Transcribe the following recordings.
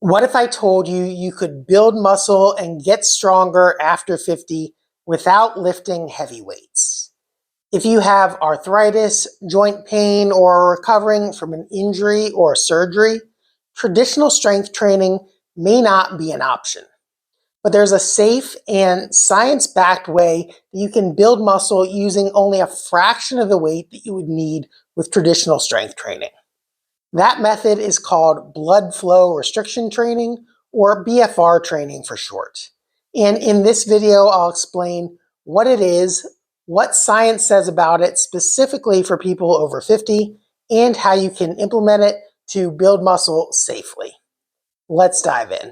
What if I told you you could build muscle and get stronger after 50 without lifting heavy weights? If you have arthritis, joint pain, or are recovering from an injury or surgery, traditional strength training may not be an option. But there's a safe and science-backed way that you can build muscle using only a fraction of the weight that you would need with traditional strength training. That method is called blood flow restriction training, or BFR training for short. And in this video, I'll explain what it is, what science says about it specifically for people over 50, and how you can implement it to build muscle safely. Let's dive in.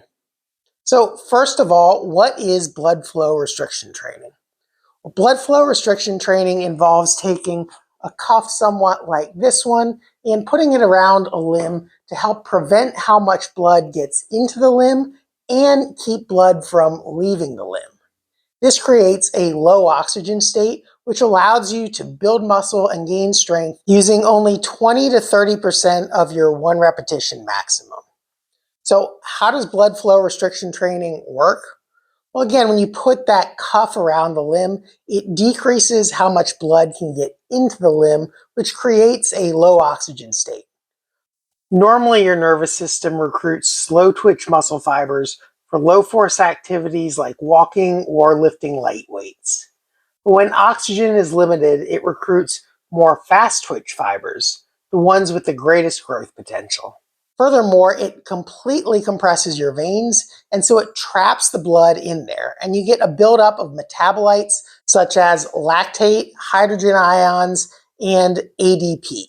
So first of all, what is blood flow restriction training? Well, blood flow restriction training involves taking a cuff somewhat like this one and putting it around a limb to help prevent how much blood gets into the limb and keep blood from leaving the limb. This creates a low oxygen state, which allows you to build muscle and gain strength using only 20 to 30% of your one repetition maximum. So how does blood flow restriction training work? Well, again, when you put that cuff around the limb, it decreases how much blood can get into the limb, which creates a low oxygen state. Normally, your nervous system recruits slow twitch muscle fibers for low force activities like walking or lifting light weights. But when oxygen is limited, it recruits more fast twitch fibers, the ones with the greatest growth potential. Furthermore, it completely compresses your veins, and so it traps the blood in there, and you get a buildup of metabolites such as lactate, hydrogen ions, and ADP.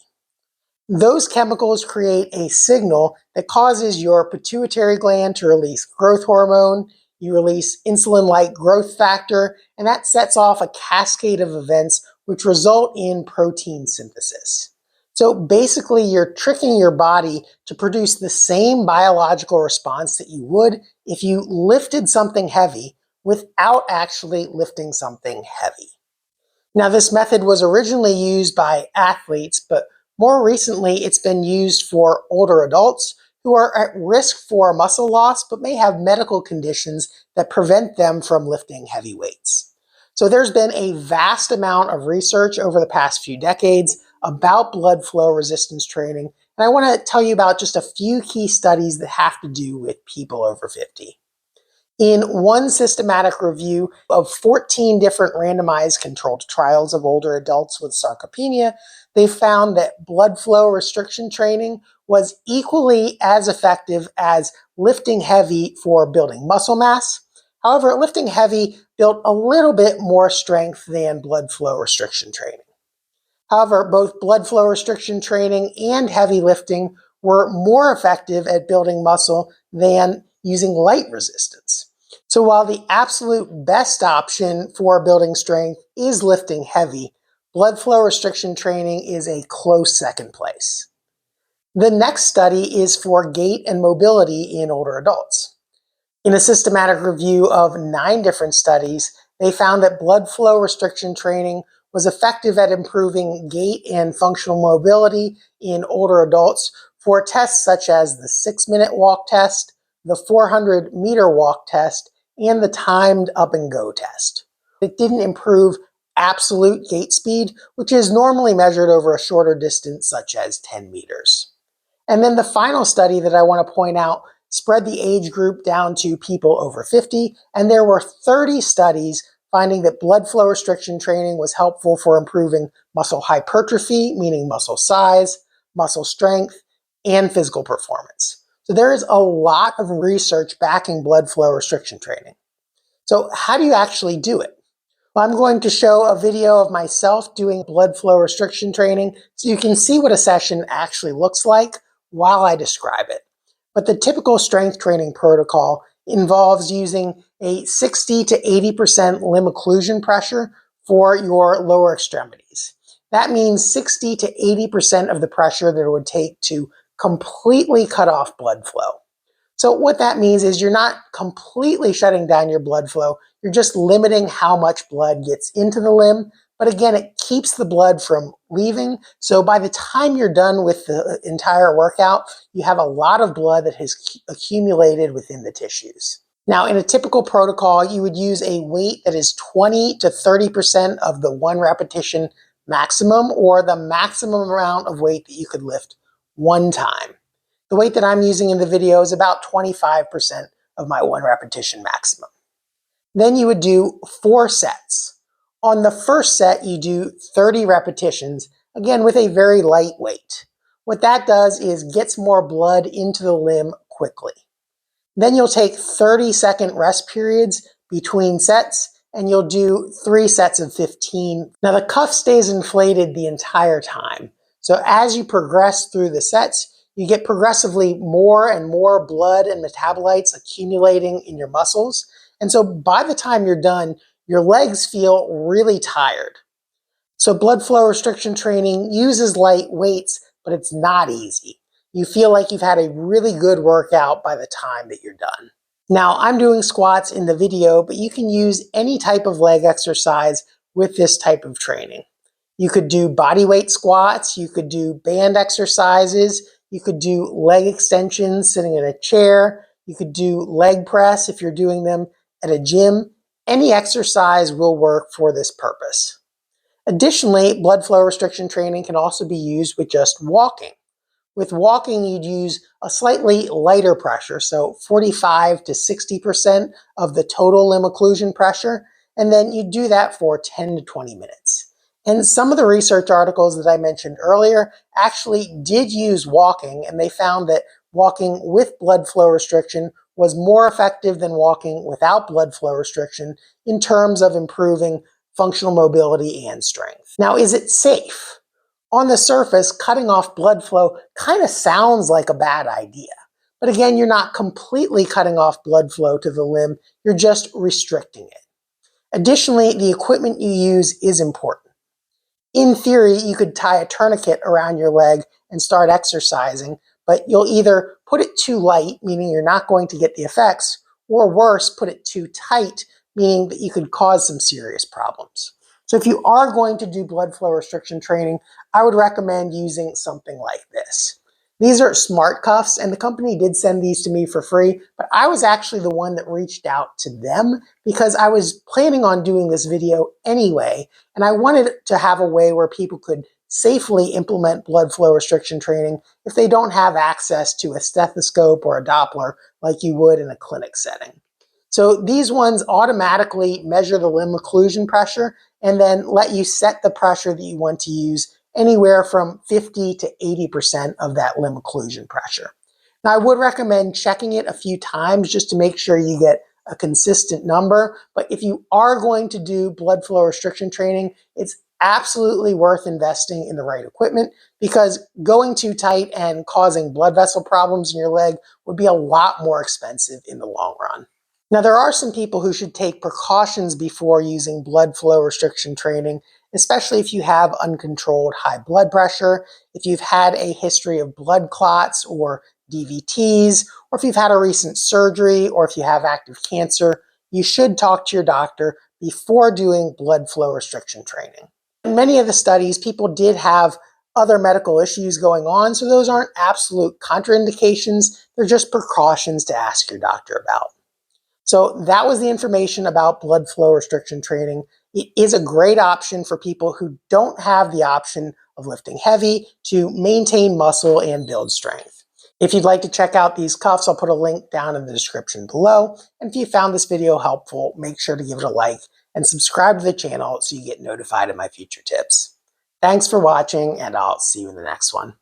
Those chemicals create a signal that causes your pituitary gland to release growth hormone, you release insulin-like growth factor, and that sets off a cascade of events which result in protein synthesis. So basically, you're tricking your body to produce the same biological response that you would if you lifted something heavy without actually lifting something heavy. Now, this method was originally used by athletes, but more recently, it's been used for older adults who are at risk for muscle loss, but may have medical conditions that prevent them from lifting heavy weights. So there's been a vast amount of research over the past few decades about blood flow resistance training, and I want to tell you about just a few key studies that have to do with people over 50. In one systematic review of 14 different randomized controlled trials of older adults with sarcopenia, they found that blood flow restriction training was equally as effective as lifting heavy for building muscle mass. However, lifting heavy built a little bit more strength than blood flow restriction training. However, both blood flow restriction training and heavy lifting were more effective at building muscle than using light resistance. So while the absolute best option for building strength is lifting heavy, blood flow restriction training is a close second place. The next study is for gait and mobility in older adults. In a systematic review of 9 different studies, they found that blood flow restriction training was effective at improving gait and functional mobility in older adults for tests such as the 6-minute walk test, the 400-meter walk test, and the timed up and go test. It didn't improve absolute gait speed, which is normally measured over a shorter distance such as 10 meters. And then the final study that I want to point out spread the age group down to people over 50, and there were 30 studies finding that blood flow restriction training was helpful for improving muscle hypertrophy, meaning muscle size, muscle strength, and physical performance. So there is a lot of research backing blood flow restriction training. So how do you actually do it? Well, I'm going to show a video of myself doing blood flow restriction training so you can see what a session actually looks like while I describe it. But the typical strength training protocol involves using a 60 to 80% limb occlusion pressure for your lower extremities. That means 60 to 80% of the pressure that it would take to completely cut off blood flow. So what that means is you're not completely shutting down your blood flow, you're just limiting how much blood gets into the limb, but again, it keeps the blood from leaving. So by the time you're done with the entire workout, you have a lot of blood that has accumulated within the tissues. Now, in a typical protocol, you would use a weight that is 20 to 30% of the 1 repetition maximum, or the maximum amount of weight that you could lift one time. The weight that I'm using in the video is about 25% of my 1 repetition maximum. Then you would do 4 sets. On the first set, you do 30 repetitions, again with a very light weight. What that does is gets more blood into the limb quickly. Then you'll take 30-second rest periods between sets, and you'll do 3 sets of 15. Now the cuff stays inflated the entire time. So as you progress through the sets, you get progressively more and more blood and metabolites accumulating in your muscles. And so by the time you're done, your legs feel really tired. So blood flow restriction training uses light weights, but it's not easy. You feel like you've had a really good workout by the time that you're done. Now, I'm doing squats in the video, but you can use any type of leg exercise with this type of training. You could do body weight squats, you could do band exercises, you could do leg extensions sitting in a chair, you could do leg press if you're doing them at a gym. Any exercise will work for this purpose. Additionally, blood flow restriction training can also be used with just walking. With walking, you'd use a slightly lighter pressure, so 45 to 60% of the total limb occlusion pressure, and then you do that for 10 to 20 minutes. And some of the research articles that I mentioned earlier actually did use walking, and they found that walking with blood flow restriction was more effective than walking without blood flow restriction in terms of improving functional mobility and strength. Now, is it safe? On the surface, cutting off blood flow kind of sounds like a bad idea. But again, you're not completely cutting off blood flow to the limb, you're just restricting it. Additionally, the equipment you use is important. In theory, you could tie a tourniquet around your leg and start exercising, but you'll either put it too light, meaning you're not going to get the effects, or worse, put it too tight, meaning that you could cause some serious problems. So if you are going to do blood flow restriction training, I would recommend using something like this. These are smart cuffs, and the company did send these to me for free, but I was actually the one that reached out to them because I was planning on doing this video anyway, and I wanted to have a way where people could safely implement blood flow restriction training if they don't have access to a stethoscope or a Doppler like you would in a clinic setting. So these ones automatically measure the limb occlusion pressure and then let you set the pressure that you want to use anywhere from 50 to 80% of that limb occlusion pressure. Now, I would recommend checking it a few times just to make sure you get a consistent number, but if you are going to do blood flow restriction training, it's absolutely worth investing in the right equipment, because going too tight and causing blood vessel problems in your leg would be a lot more expensive in the long run. Now, there are some people who should take precautions before using blood flow restriction training, especially if you have uncontrolled high blood pressure, if you've had a history of blood clots or DVTs, or if you've had a recent surgery, or if you have active cancer. You should talk to your doctor before doing blood flow restriction training. In many of the studies, people did have other medical issues going on, so those aren't absolute contraindications. They're just precautions to ask your doctor about. So that was the information about blood flow restriction training. It is a great option for people who don't have the option of lifting heavy to maintain muscle and build strength. If you'd like to check out these cuffs, I'll put a link down in the description below. And if you found this video helpful, make sure to give it a like and subscribe to the channel so you get notified of my future tips. Thanks for watching, and I'll see you in the next one.